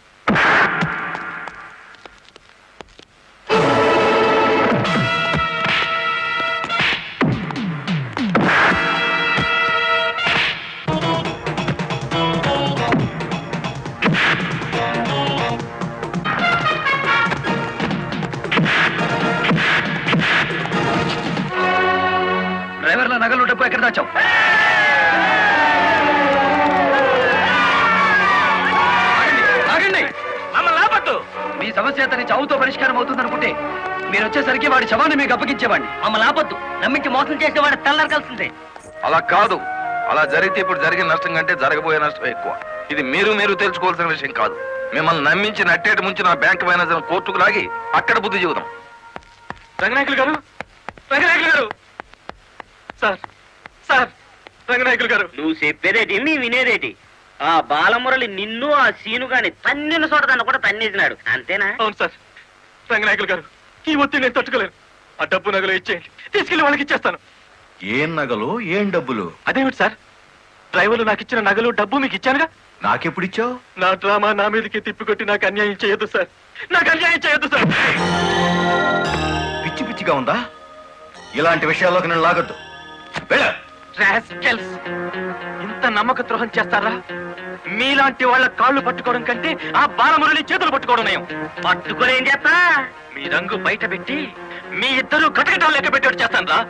డ్రైవర్ల నగలు డబ్బు ఎక్కడ దాచావు? ఆగండి. మీ సమస్య అతని చావుతో పరిష్కారం అవుతుందనుకుంటే మీరు వచ్చేసరికి వాడి శవాన్ని మీకు అప్పగించేవాడిని. మమ్మల్ని ఆపొద్దు. నమ్మించి మోసం చేసేవాడు తెల్లారకాల్సిందే. అలా కాదు. అలా జరిగితే ఇప్పుడు జరిగిన నష్టం కంటే జరగబోయే నష్టం ఎక్కువ. ఇది మీరు తెలుసుకోవాల్సిన విషయం కాదు. మిమ్మల్ని నమ్మించి నట్టేటి ముంచి నా బ్యాంక్ మేనేజర్ కోర్టుకు లాగి అక్కడ బుద్ధి చెబుదాం. రంగనాయకులు గారు, రంగనాయకులు గారు, సార్ సార్, రంగనాయకులు గారు. నువ్వు చెప్పేదేటి నీ వినేదేటి? ఆ బాలమురళి నిన్ను ఆ సీను గాని తన్నిన చోట దాన్ని కూడా తన్నేసినాడు, అంతేనా? అవును సార్. రంగనాయకులు గారు, ఈ ఒత్తిడి నేను తట్టుకోలేను. ఆ డబ్బు నగలు ఇచ్చేయండి, తీసుకెళ్లి వాళ్ళకి ఇచ్చేస్తాను. ఏం నగలు, ఏం డబ్బులు? అదేమిటి సార్, డ్రైవర్లు నాకు ఇచ్చిన నగలు డబ్బు మీకు ఇచ్చానుగా. నాకెప్పుడిచ్చావు? నా డ్రామా నా మీదకి తిప్పికొట్టి నాకు అన్యాయం చేయొద్దు సార్. నాకు అన్యాయం చేయొద్దు సార్. పిచ్చి పిచ్చిగా ఉందా? ఇలాంటి విషయాల్లోకి నేను లాగొద్దు. వెళ్ళ. రాస్కెల్స్, ఇంత నమ్మక ద్రోహం చేస్తారా? మీలాంటి వాళ్ళ కాళ్ళు పట్టుకోవడం కంటే ఆ బాలమురళి చేతులు పట్టుకోవడం నయం. పట్టుకొని ఏం చేస్తా? మీ రంగు బయట పెట్టి మీ ఇద్దరు కటకటాలు లెక్క పెట్టేట్టు చేస్తాను రా.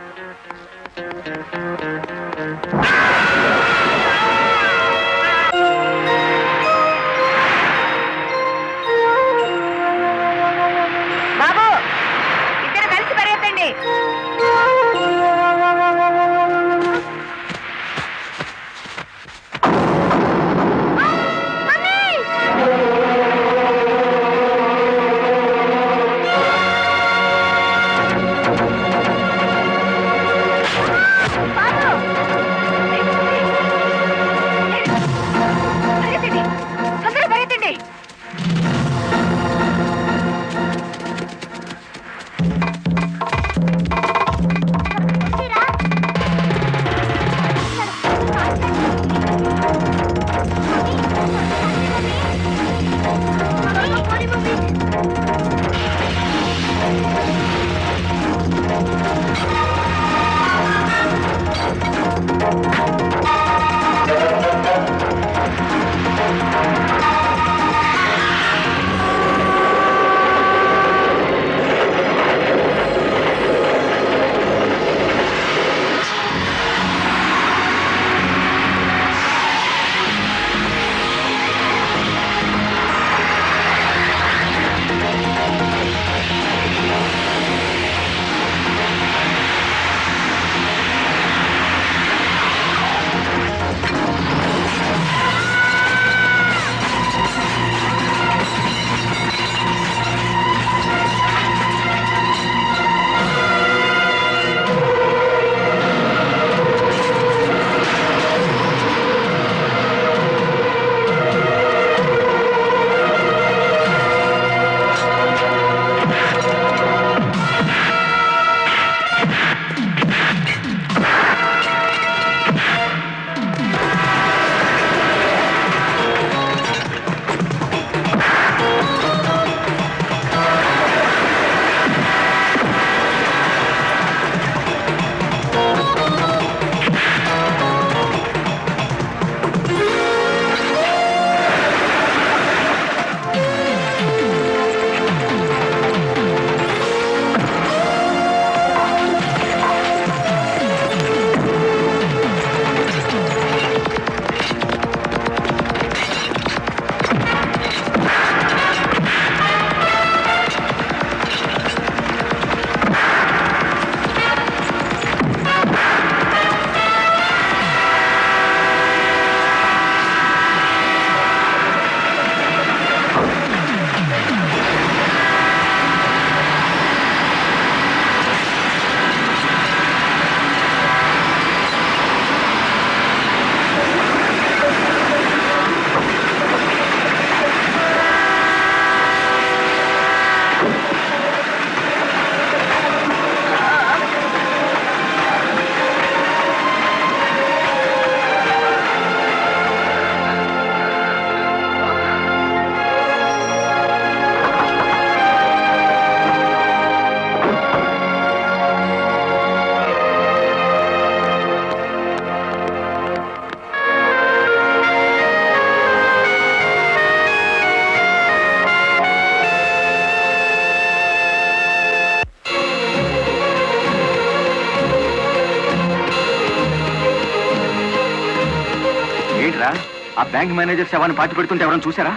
ఆ బ్యాంక్ మేనేజర్ శవాన్ని పాతి పెడుతుంటే ఎవరైనా చూసారా?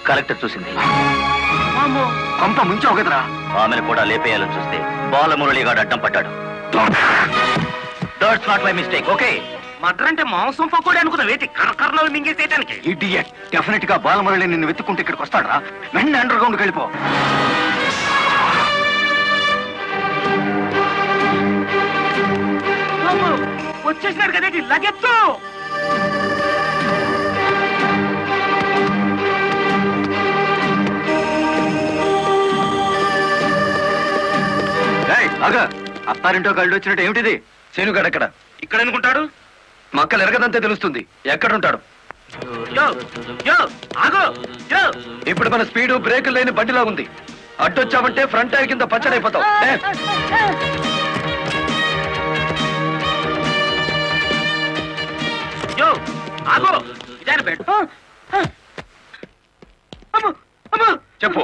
కలెక్టర్ చూసింది. కొంప ముంచావు కదరా. ఆమెను కూడా లేపేయాలని చూస్తే బాలమురళిగాడు అడ్డం పడ్డాడు. That's not my mistake. Okay, murder అంటే మాంసం పకోడీ అనుకున్న వేటి కర్రలో మింగేసేయటానికి. ఇడియట్. డెఫినెట్ గా బాలమురళి నిన్ను వెతుక్కుంటే ఇక్కడికి వస్తాడరా. వెంటనే అండర్ గ్రౌండ్కి వెళ్ళిపో. వచ్చేసినాడు కదేటి లగెత్తు. అత్తారింటో కళ్ళు వచ్చినట్టు ఏమిటిది? శేనుగాడు ఎక్కడ? ఇక్కడ అనుకుంటాడు. మక్కలు ఎరగదంతే తెలుస్తుంది. ఎక్కడుంటాడు? ఇప్పుడు మన స్పీడు బ్రేకులు లేని బండిలా ఉంది. అడ్డొచ్చామంటే ఫ్రంట్ టైర్ కింద పచ్చడైపోతావు. చెప్పు,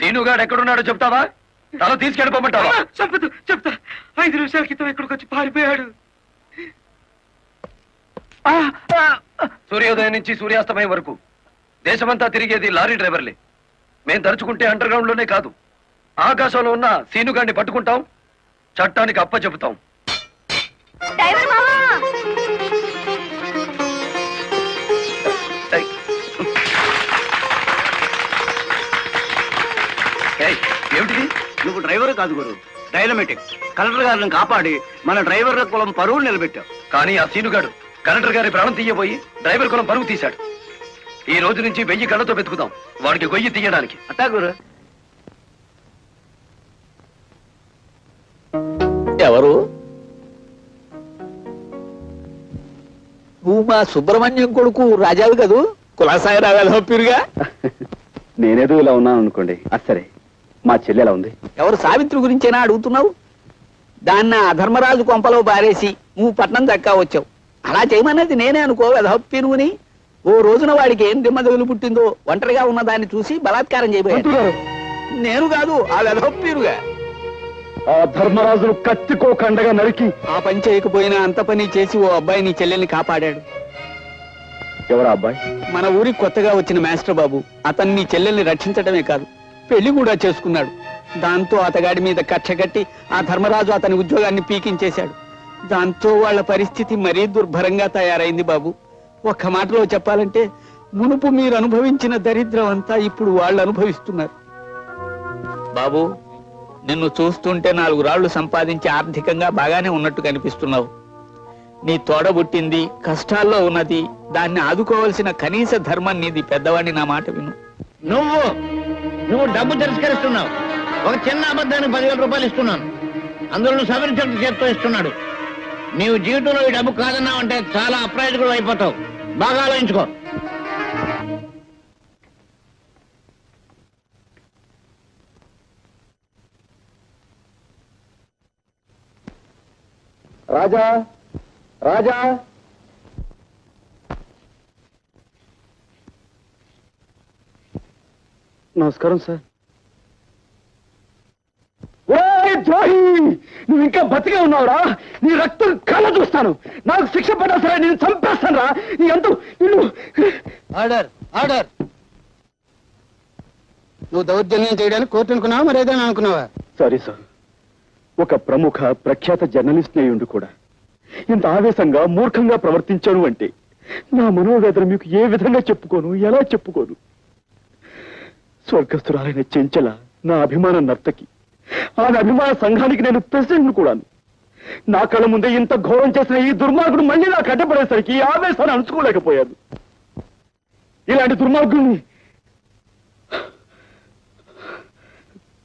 శీనుగాడు ఎక్కడున్నాడో చెప్తావా? తల తీసుకెళ్ళిపోమంటావా? చెప్తా. 5 నిమిషాల క్రితం ఇక్కడికి వచ్చి పారిపోయాడు. సూర్యోదయం నుంచి సూర్యాస్తమయం వరకు దేశమంతా తిరిగేది లారీ డ్రైవర్లే. మేం తలుచుకుంటే అండర్ గ్రౌండ్ లోనే కాదు, ఆకాశంలో ఉన్న శీనుగాడిని పట్టుకుంటాం, చట్టానికి అప్ప చెబుతాం. ఏమిటిది? నువ్వు డ్రైవర్ కాదు గురు, డైనమెటిక్. కలెక్టర్ గారిని కాపాడి మన డ్రైవర్ల కులం పరువు నిలబెట్టావు. కానీ ఆ సీనుగాడు కలెక్టర్ గారి ప్రాణం తీయబోయి డ్రైవర్ కులం పరువు తీశాడు. ఈ రోజు నుంచి 1000 కళ్ళతో వెతుకుదాం వాడికి గొయ్యి తీయడానికి. అట్టా గురు. ఎవరు? నువ్వు మా సుబ్రహ్మణ్యం కొడుకు రాజావు కదూ? కులాసాయి రావాలిగా. నేనేదో ఇలా ఉన్నాను అనుకోండి. సరే, మా చెల్లి ఎలా ఉంది? ఎవరు? సావిత్రి గురించేనా అడుగుతున్నావు? దాన్ని అధర్మరాజు కొంపలో బారేసి నువ్వు పట్నం దక్కా వచ్చావు. అలా చేయమన్నది నేనే అనుకో. వెధప్పినుని ఓ రోజున వాడికి ఏం దిమ్మదగులు పుట్టిందో ఒంటరిగా ఉన్న దాన్ని చూసి బలాత్కారం చేయబోయాడు. నేను కాదు, ఆ వెధప్పిరుగా. ఆ ధర్మరాజును కత్తికో కండగా నరికి ఆ పని చేయకపోయినా అంత పని చేసి ఓ అబ్బాయి నీ చెల్లెల్ని కాపాడాడు. ఎవరా అబ్బాయి? మన ఊరికి కొత్తగా వచ్చిన మాస్టర్ బాబు. అతన్ని నీ చెల్లెల్ని రక్షించడమే కాదు, పెళ్లి కూడా చేసుకున్నాడు. దాంతో అతగాడి మీద కక్ష కట్టి ఆ ధర్మరాజు అతని ఉద్యోగాన్ని పీకించేశాడు. దాంతో వాళ్ళ పరిస్థితి మరీ దుర్భరంగా తయారైంది బాబు. ఒక్క మాటలో చెప్పాలంటే మునుపు మీరు అనుభవించిన దరిద్రం అంతా ఇప్పుడు వాళ్ళు అనుభవిస్తున్నారు. బాబు, నిన్ను చూస్తుంటే 4 రాళ్లు సంపాదించి ఆర్థికంగా బాగానే ఉన్నట్టు కనిపిస్తున్నావు. నీ తోడబుట్టింది కష్టాల్లో ఉన్నది, దాన్ని ఆదుకోవాల్సిన కనీస ధర్మం నీది. పెద్దవాడిని నా మాట విను. నువ్వు డబ్బు తిరస్కరిస్తున్నావు. ఒక చిన్న అబద్ధానికి 10,000 రూపాయలు ఇస్తున్నాను. అందులో సవరించడం చేత్తో ఇస్తున్నాడు. నీవు జీవితంలో ఈ డబ్బు కాదన్నావు అంటే చాలా అప్రయోజకుడు అయిపోతావు. బాగా ఆలోచించుకో. రాజా, రాజా, నమస్కారం సార్. ద్రోహి, నువ్వు ఇంకా బతికే ఉన్నావురా? నీ రక్తం కళ్ళ చూస్తాను. నాకు శిక్ష పడ్డా సరే నేను చంపేస్తాను రా. నీ అంతు నిన్ను. Order, order. నువ్వు దౌర్జన్యం చేయడానికి కోర్టు అనుకున్నావా, మరి ఏదైనా అనుకున్నావా? సారీ సార్, ఒక ప్రముఖ ప్రఖ్యాత జర్నలిస్ట్ అయ్యుండి కూడా ఇంత ఆవేశంగా మూర్ఖంగా ప్రవర్తించాను అంటే నా మనోవేదన మీకు ఏ విధంగా చెప్పుకోను, ఎలా చెప్పుకోను? స్వర్గస్థురాలైన చెంచల నా అభిమాన నర్తకి, ఆమె అభిమాన సంఘానికి నేను ప్రెసిడెంట్ కూడాను. నా కళ్ళ ముందే ఇంత ఘోరం చేసిన ఈ దుర్మార్గుడు మళ్ళీ నాకు అడ్డపడేసరికి ఈ ఆవేశాన్ని అణుచుకోలేకపోయాను. ఇలాంటి దుర్మార్గుడిని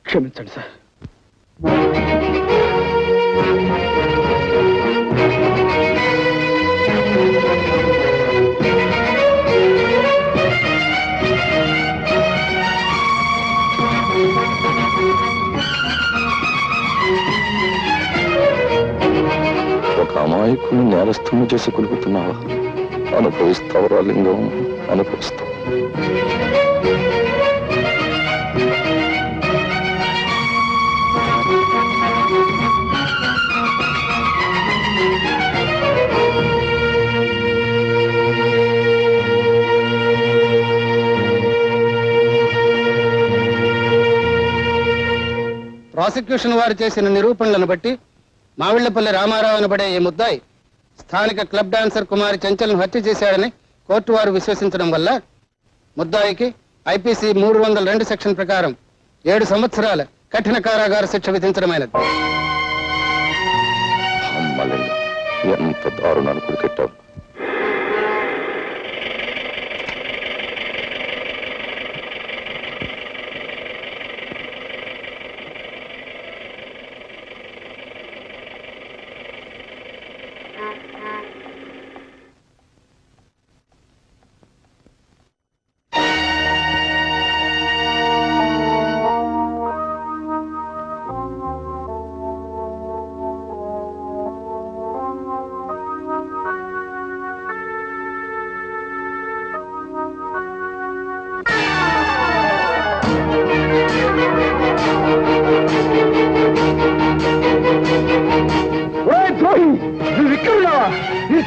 క్షమించండి సార్. ఒక అమాయకుని నేరస్తుని చేసి కొలుపుతున్నావా? అనుభవిస్తావురా లింగం, అనుభవిస్తావు. ప్రాసిక్యూషన్ వారు చేసిన నిరూపణలను బట్టి మావిళ్లపల్లి రామారావు అనబడే ఈ ముద్దాయి స్థానిక క్లబ్ డాన్సర్ కుమారి చంచల్ను హత్య చేశాడని కోర్టు వారు విశ్వసించడం వల్ల ముద్దాయికి ఐపీసీ 302 సెక్షన్ ప్రకారం 7 సంవత్సరాల కఠిన కారాగార శిక్ష విధించడమైనది. ఎంత దారుణాలు కొడుకెట్టావు.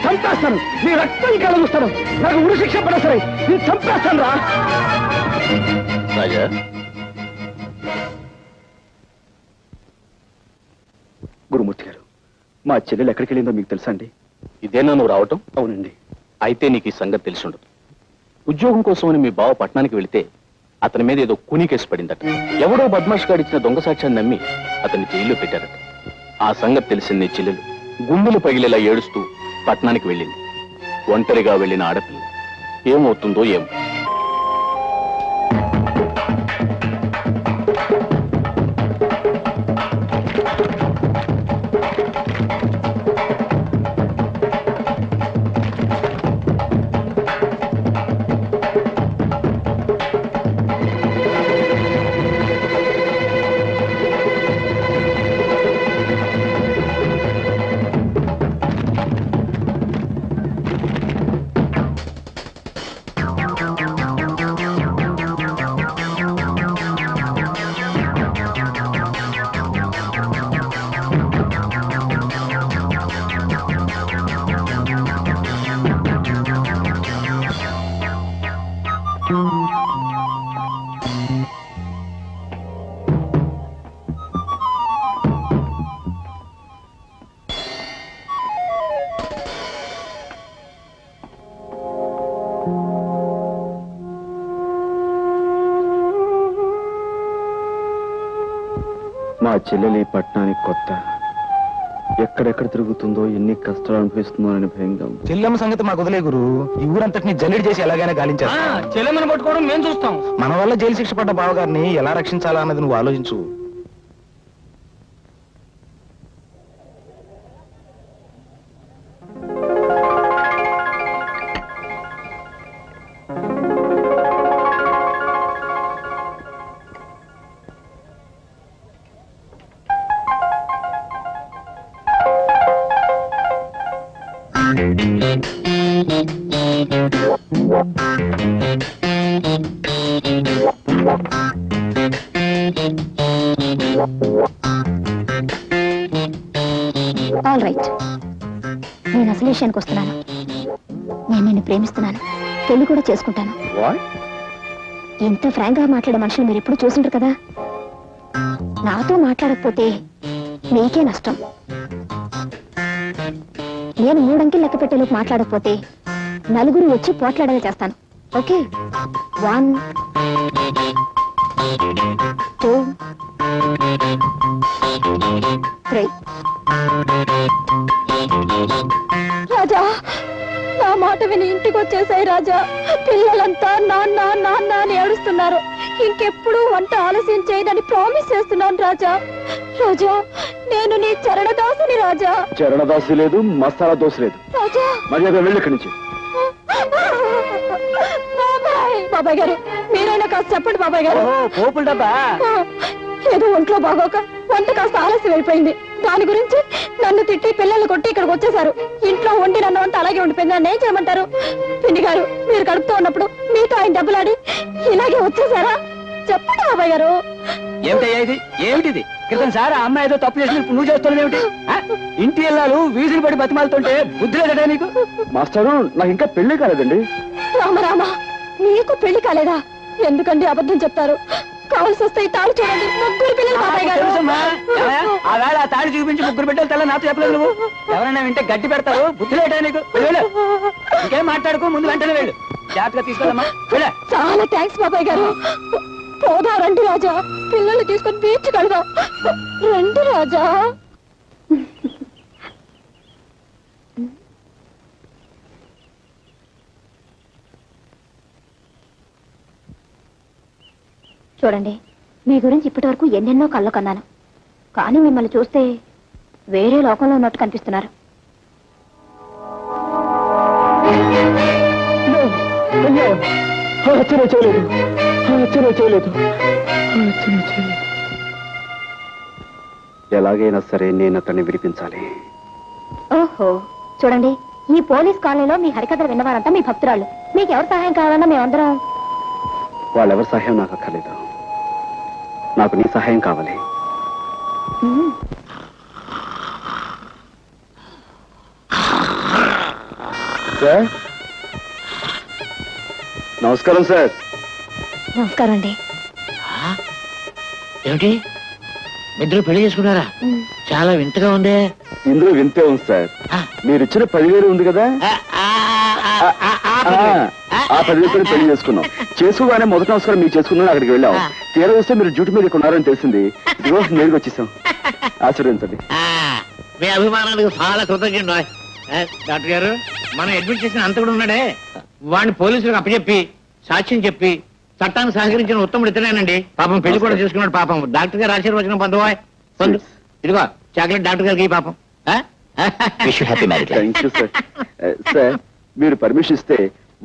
చంపేస్తాను, నీ రక్తం కలుగుస్తాను, నాకు ఉరి శిక్ష పడ సరే నేను చంపేస్తాను రా. రాజా, గురుమూర్తి గారు, మా చెల్లెలు ఎక్కడికి వెళ్ళిందో మీకు తెలుసా అండి? ఇదేనా నువ్వు రావటం? అవునండి. అయితే నీకు ఈ సంగతి తెలిసి ఉండదు. ఉద్యోగం కోసమని మీ బావ పట్టణానికి వెళితే అతని మీద ఏదో కూనీ కేసు పడిందట. ఎవడో బద్మాష్ గారు ఇచ్చిన దొంగ సాక్ష్యాన్ని నమ్మి అతన్ని జైల్లో పెట్టారట. ఆ సంగతి తెలిసింది నీ చెల్లెలు గుండెలు పగిలేలా ఏడుస్తూ పట్టణానికి వెళ్ళింది. ఒంటరిగా వెళ్ళిన ఆడపిల్ల ఏమవుతుందో ఏమో. మా చెల్లెలి పట్టణానికి కొత్త, ఎక్కడెక్కడ తిరుగుతుందో, ఎన్ని కష్టాలు అనిపిస్తుందో అని భయంగా ఉంది. చెల్లెమ్మ సంగతి మాకు వదిలే గురు, ఈ ఊరంతటిని జల్లెడి చేసి ఎలాగైనా గాలించారు. చెల్లెమ్మని పట్టుకోవడం మేము చూస్తాం. మన వల్ల జైలు శిక్ష పడ్డ బావగారిని ఎలా రక్షించాలా అన్నది నువ్వు ఆలోచించు. ఆల్ రైట్, నేను అసలు విషయానికి వస్తున్నాను. నేను నిన్ను ప్రేమిస్తున్నాను, పెళ్లి కూడా చేసుకుంటాను. ఎంత ఫ్రాంక్ గా మాట్లాడే మనుషులు మీరు ఎప్పుడు చూసింటారు కదా. నాతో మాట్లాడకపోతే మీకే నష్టం. నేను 3 అంకెలు లెక్క పెట్టేలోపు మాట్లాడకపోతే నలుగురు వచ్చి పోట్లాడేలా చేస్తాను. ఓకే, 1 2 3. రాజా, నా మాట విని ఇంటికి వచ్చేసాయి రాజా. పిల్లలంతా నాన్న నాన్న అని ఏడుస్తున్నారు. ఇంకెప్పుడు వంట ఆలస్యం చేయదని ప్రామిస్ చేస్తున్నాను రాజా. రాజా, నేను నీ చరణదాసుని రాజా. చరణదాసి లేదు, మసాలా దోశ లేదు. రాజా, మర్యాద వెళ్ళి ఇక్కడి నుంచి. బాబాయ్ గారు, మీరైనా కాస్త చెప్పండి బాబాయ్ గారు. పోపుల డబ్బా ఏదో ఒంట్లో బాగోక వంట కాస్త ఆలస్యం అయిపోయింది. దాని గురించి నన్ను తిట్టి పిల్లల్ని కొట్టి ఇక్కడికి వచ్చేసారు. ఇంట్లో వండి నన్ను వంట అలాగే ఉండిపోయింది. నన్ను ఏం చేయమంటారు? పిండి గారు, మీరు కడుపుతూ ఉన్నప్పుడు మీతో ఆయన డబ్బులాడి ఇలాగే వచ్చేసారా? చెప్పండి బాబాయ్ గారు. ఏమిటయ్యా ఇది? ఏమిటిది? క్రితం సార్ ఆ అమ్మాయి ఏదో తప్పు చేసి నువ్వు చేస్తున్నావు ఏమిటి? ఇంటి ఇల్లాలు వీధులు పడి బతిమాలుతుంటే బుద్ధి లేదట నీకు? మాస్టరు, నాకు ఇంకా పెళ్లి కాలేదండి. రామరామా, నీకు పెళ్లి కాలేదా? ఎందుకండి అబద్ధం చెప్తారు? కావాల్సి వస్తాయి తాళి చూడండి ముగ్గురు పిల్లలు బాబాయ్ గారు ఆ వేళ ఆ తాళి చూపించి ముగ్గురు బిడ్డలు తెల్ల నాతో చెప్పలేదు నువ్వు ఎవరైనా వింటే గట్టి పెడతారు బుద్ధి లేటా నీకు వెళ్ళు ఇంకేం మాట్లాడుకో ముందు వెంటనే వెళ్ళు జాగ్రత్తగా తీసుకోదమ్మా వెళ్ళ చాలా థ్యాంక్స్ బాబాయ్ గారు పోదా రండి రాజా పిల్లల్ని తీసుకొని బీచ్ కడదాం రండి రాజా చూడండి మీ గురించి ఇప్పటి వరకు ఎన్నెన్నో కళ్ళు కన్నాను కానీ మిమ్మల్ని చూస్తే వేరే లోకంలో ఉన్నట్టు కనిపిస్తున్నారు ఎలాగైనా సరే నేను అతన్ని విడిపించాలి. ఓహో చూడండి ఈ పోలీస్ కాలనీలో మీ హరికథలు విన్నవారంతా మీ భక్తురాళ్ళు మీకు ఎవరు సహాయం కావాలన్నా మేమందరం వాళ్ళెవరి సహాయం నాకు అక్కర్లేదు నాకు నీ సహాయం కావాలి. సార్ నమస్కారం సార్. నమస్కారం అండి. ఏమిటి ఇద్దరు పెళ్లి చేసుకున్నారా? చాలా వింతగా ఉందే. ఇందులో వింతే ఉంది సార్. మీరు ఇచ్చిన 10,000 ఉంది కదా ఆ 10,000 పెళ్లి చేసుకున్నాం. చేసుకోగానే మొదటి నమస్కారం మీరు చేసుకున్నాను అక్కడికి వెళ్ళాం. తీరా వస్తే మీరు డ్యూటీ మీద ఉన్నారని తెలిసింది. ఇదిగో నేరుగా వచ్చేసాం. ఆశీర్వదించండి. మీ అభిమానానికి చాలా కృతజ్ఞుడు. డాక్టర్ గారు మనం అడ్మిట్ చేసిన అంత కూడా ఉన్నాడే వాడిని పోలీసులకు అప్పచెప్పి సాక్ష్యం చెప్పి చట్టానికి సహకరించిన ఉత్తముడు ఇతనేనండి. పాపం పెళ్లి కూడా చేసుకున్నాడు. పాపం డాక్టర్ గారు ఆశీర్వచనం పొందవాయ్ పొందు. ఇదిగో చాక్లెట్ డాక్టర్ గారికి పాపం. Thank you sir. సార్ మీరు పర్మిషన్ ఇస్తే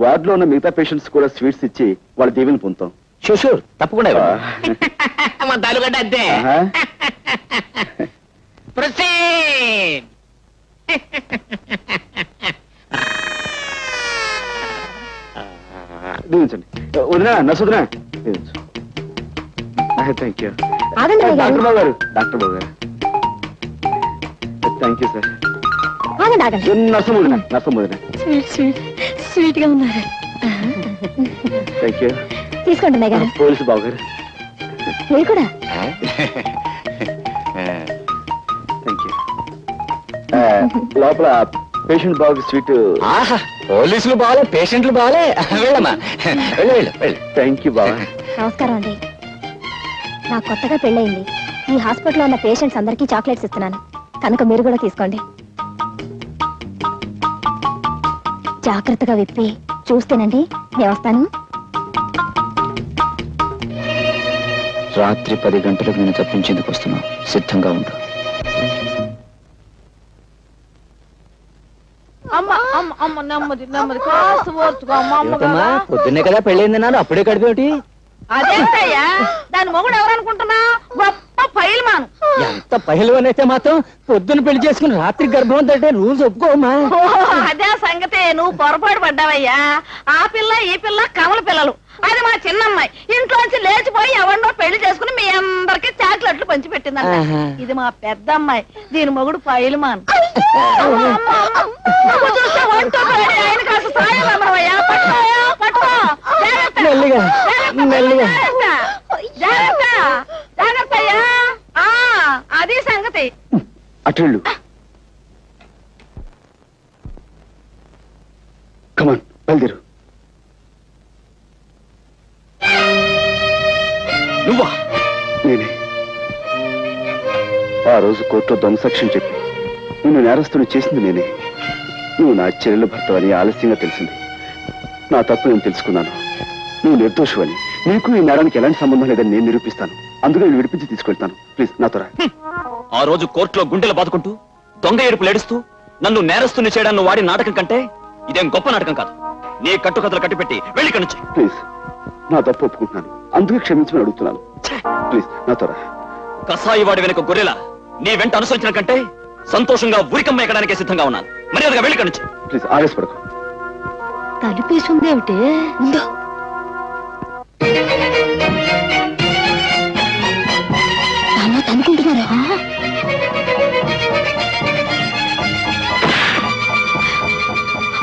వార్డులో ఉన్న మిగతా పేషెంట్స్ కూడా స్వీట్స్ ఇచ్చి వాళ్ళ దీవెని పొందుతాం. షూర్ తప్పకుండా మన తాలూగడ్డ అంతే. ప్రొసీడ్. దీవించండి. వదినా నర్సుదినా దీవించు. థ్యాంక్ యూ డాక్టర్ బాబు గారు. డాక్టర్ బాబు గారు థ్యాంక్ యూ సార్. నర్సముదినా నర్సముదినా స్వీట్ గా ఉన్నారు. Thank you. తీసుకోండి పోలీసు బాబు గారు మీరు కూడా. Thank you. లోపల పేషెంట్ బాబుకి స్వీట్. పోలీసులు బాగాలే పేషెంట్లు బాగాలే. వెళ్ళమ్మా వెళ్ళు వెళ్ళు వెళ్ళు. థ్యాంక్ యూ బాబా. నమస్కారం అండి. నాకు కొత్తగా పెళ్ళయింది. ఈ హాస్పిటల్లో ఉన్న పేషెంట్స్ అందరికీ చాక్లెట్స్ ఇస్తున్నాను కనుక మీరు కూడా తీసుకోండి. జాగ్రత్తగా విప్పి చూస్తేనండి నేను వస్తాను. రాత్రి 10 గంటలకు నేను తప్పించేందుకు వస్తున్నాను. సిద్ధంగా ఉండు. పొద్దున్నే కదా పెళ్ళైంది నాన్న అప్పుడే కడిపేమిటి? అదేంటయ్యా దాని మొగుడు ఎవరనుకుంటున్నా గొప్ప పైల్మాన్. ఎంత పహిల్వాన్ అయితే మాత్రం పొద్దున్న పెళ్లి చేసుకుని రాత్రి గర్భం అంటే రూల్స్ ఒప్పుకోమా? అదే సంగతే నువ్వు పొరపాటు పడ్డావయ్యా. ఆ పిల్ల ఈ పిల్ల కమల పిల్లలు. అది మా చిన్నమ్మాయి ఇంట్లోంచి లేచిపోయి ఎవరినో పెళ్లి చేసుకుని మీ అందరికి చాక్లెట్లు పంచి పెట్టిందంట. ఇది మా పెద్ద అమ్మాయి. దీని మొగుడు పైల్మాన్. చూస్తే వంటో ఆయన కాస్త సాయం అమ్మయ్యా. పట్టుకోయా పట్టుకో. మెల్లిగా మెల్లిగా జాగ్రత్త జాగ్రత్త అయ్యా. అది సంగతి. అటు కమాన్ బయలుదేరు. నువ్వా? నేనే. ఆ రోజు కోర్టులో దొంగ సాక్ష్యం చెప్పి నిన్ను నేరస్తుని చేసింది నేనే. నువ్వు నా చెల్లెలు భర్తవని ఆలస్యంగా తెలిసింది. నా తప్పు నేను తెలుసుకున్నాను. నువ్వు నిర్దోషువని, నీకు ఈ నేరానికి ఎలాంటి సంబంధం లేదని నేను నిరూపిస్తాను. అందుకే నేను విడిపించి తీసుకెళ్తాను. ప్లీజ్ నాతో రా. ఆ రోజు కోర్టులో గుండెలు బాదుకుంటూ దొంగ ఏడుపులు ఏడుస్తూ నన్ను నేరస్తుని చేయడాన్ని వాడి నాటకం కంటే ఇదేం గొప్ప నాటకం కాదు. నీ కట్టుకథలు కట్టిపెట్టి వెళ్ళి నుంచి. ప్లీజ్ నా తప్పు ఒప్పుకుంటున్నాను. అందుకే క్షమించమని అడుగుతున్నాను. ప్లీజ్ నాతో రా. కసాయి వాడి వెనుక గొర్రెలా నీ వెంట అనుసరించిన కంటే సంతోషంగా ఉరికమ్మ ఎక్కడానికే సిద్ధంగా ఉన్నాను. మర్యాదగా వెళ్ళి నుంచి. ప్లీజ్ ఆవేశపడకు. తలుపేసుందేమిటి? ముందు అనుకుంటున్నారా?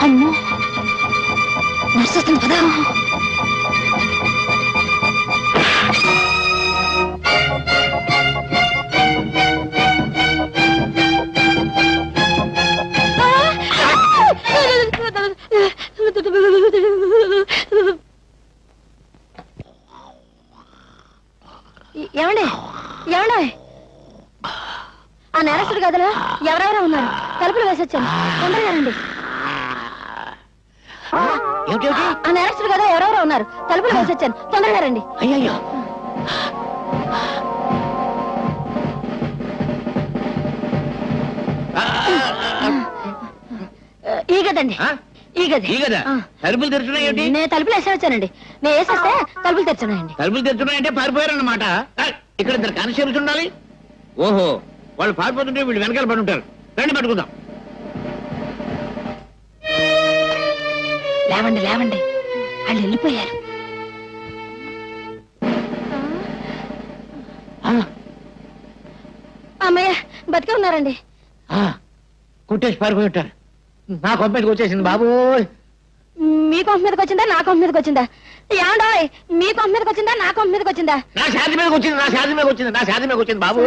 అమ్మో నర్సు వస్తుంది పదా. గదిలో ఎవరెవరో ఉన్నారు. తలుపులు వేసొచ్చాను, తొందరగా రండి. ఆ నేరస్తుడు గదిలో ఎవరెవరో ఉన్నారు. తలుపులు వేసొచ్చాను, తొందరగా రండి. అయ్యయ్యో, ఈ గదండి, ఈ గది. ఈ గదా? తలుపులు తెరుచున్నాయేంటి? నేను తలుపులు వేసేవచ్చానండి. నేను వేసేస్తే తలుపులు తెరుచున్నాయండి. తలుపులు తెరుచున్నాయంటే పారిపోయారన్నమాట. ఇక్కడ ఇద్దరు కానిస్టేబుల్స్ ఉండాలి. ఓహో, వాళ్ళు పారిపోతుంటే వీళ్ళు వెనకాల పడి ఉంటారు. రండి పట్టుకుందాం. లేవండి లేవండి, వాళ్ళు వెళ్ళిపోయారు. అమ్మయ్య, బతికే ఉన్నారండి. కుట్టేసి పారిపోయి ఉంటారు. నా కొంప మీదకి వచ్చేసింది బాబు. మీ కొంప మీదకి వచ్చిందా నా కొంప మీదకి వచ్చిందా? ఏమండోయ్, మీ కొంప మీదకి వచ్చిందా నా కొంప మీదకి వచ్చిందా? నా శాంతి మీదకి వచ్చింది, నా శాంతి మీదకి వచ్చింది, నా శాంతి మీదకి వచ్చింది బాబు.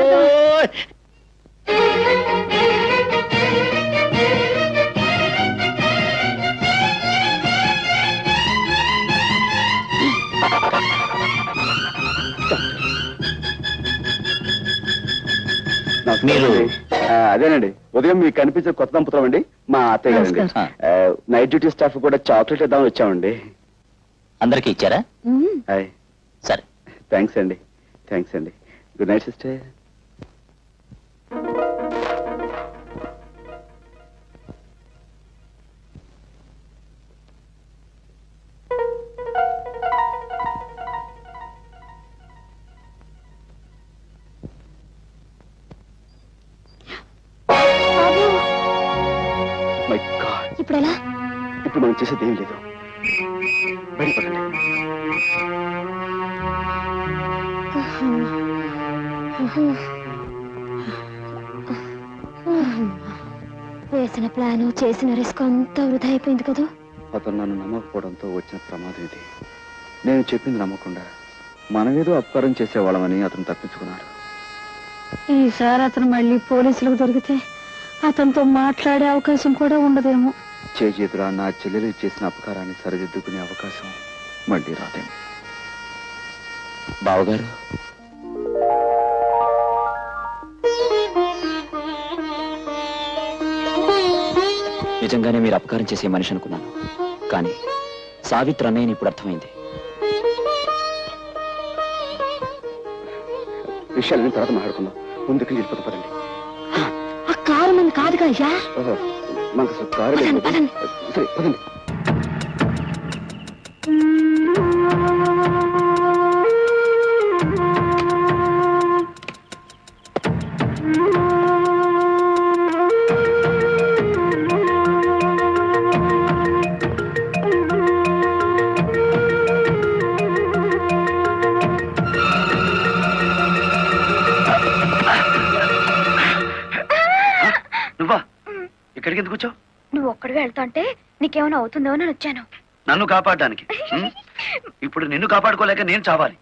మీరు అదేనండి, ఉదయం మీకు కనిపించే కొత్త దంపతులం అండి, మా అత్తయ్య గారండి. నైట్ డ్యూటీ స్టాఫ్ కూడా చాక్లెట్ ఇద్దామని వచ్చామండి. అందరికి ఇచ్చారా? హాయ్. సరే, థ్యాంక్స్ అండి, థ్యాంక్స్ అండి. Good night sister. ఇప్పుడు ఎలా? ఇప్పుడు మనం చేసేది ఏం లేదు. బయటపడండి. వేసిన ప్లాను, చేసిన రిస్క్ అంతా వృధా అయిపోయింది కదా. అతను నన్ను నమ్మకపోవడంతో వచ్చిన ప్రమాదం ఇది. నేను చెప్పింది నమ్మకుండా మనమేదో అపకారం చేసేవాళ్ళమని అతను తప్పించుకున్నాడు. ఈసారి అతను మళ్ళీ పోలీసులకు దొరికితే అతనితో మాట్లాడే అవకాశం కూడా ఉండదేమో. చేతులా నా చెల్లెలు చేసిన అపకారాన్ని సరిదిద్దుకునే అవకాశం మళ్ళీ రాదేమో. బావగారు, నిజంగానే మీరు అపకారం చేసే మనిషి అనుకున్నాను, కానీ సావిత్రి అన్నయ్యని ఇప్పుడు అర్థమైంది. విషయాలని తర్వాత మాట్లాడుకుందాం. ముందుకు వెళ్ళిపోతా పదండి. ఆ కారు మన కాదుగా అయ్యా. మనకు అసలు కారు లేదు. సరే పదండి. ఇక్కడికి ఎందుకు వచ్చావు? నువ్వు ఒక్కడిగా వెళ్తా అంటే నీకేమైనా అవుతుందో అని వచ్చాను. నన్ను కాపాడడానికి. ఇప్పుడు నిన్ను కాపాడుకోలేక నేను చావాలి.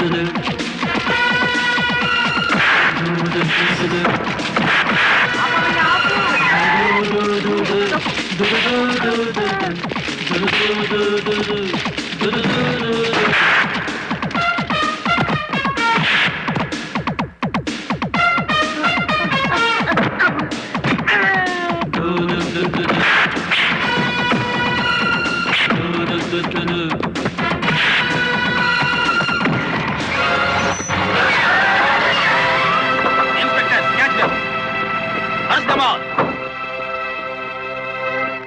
Thank you.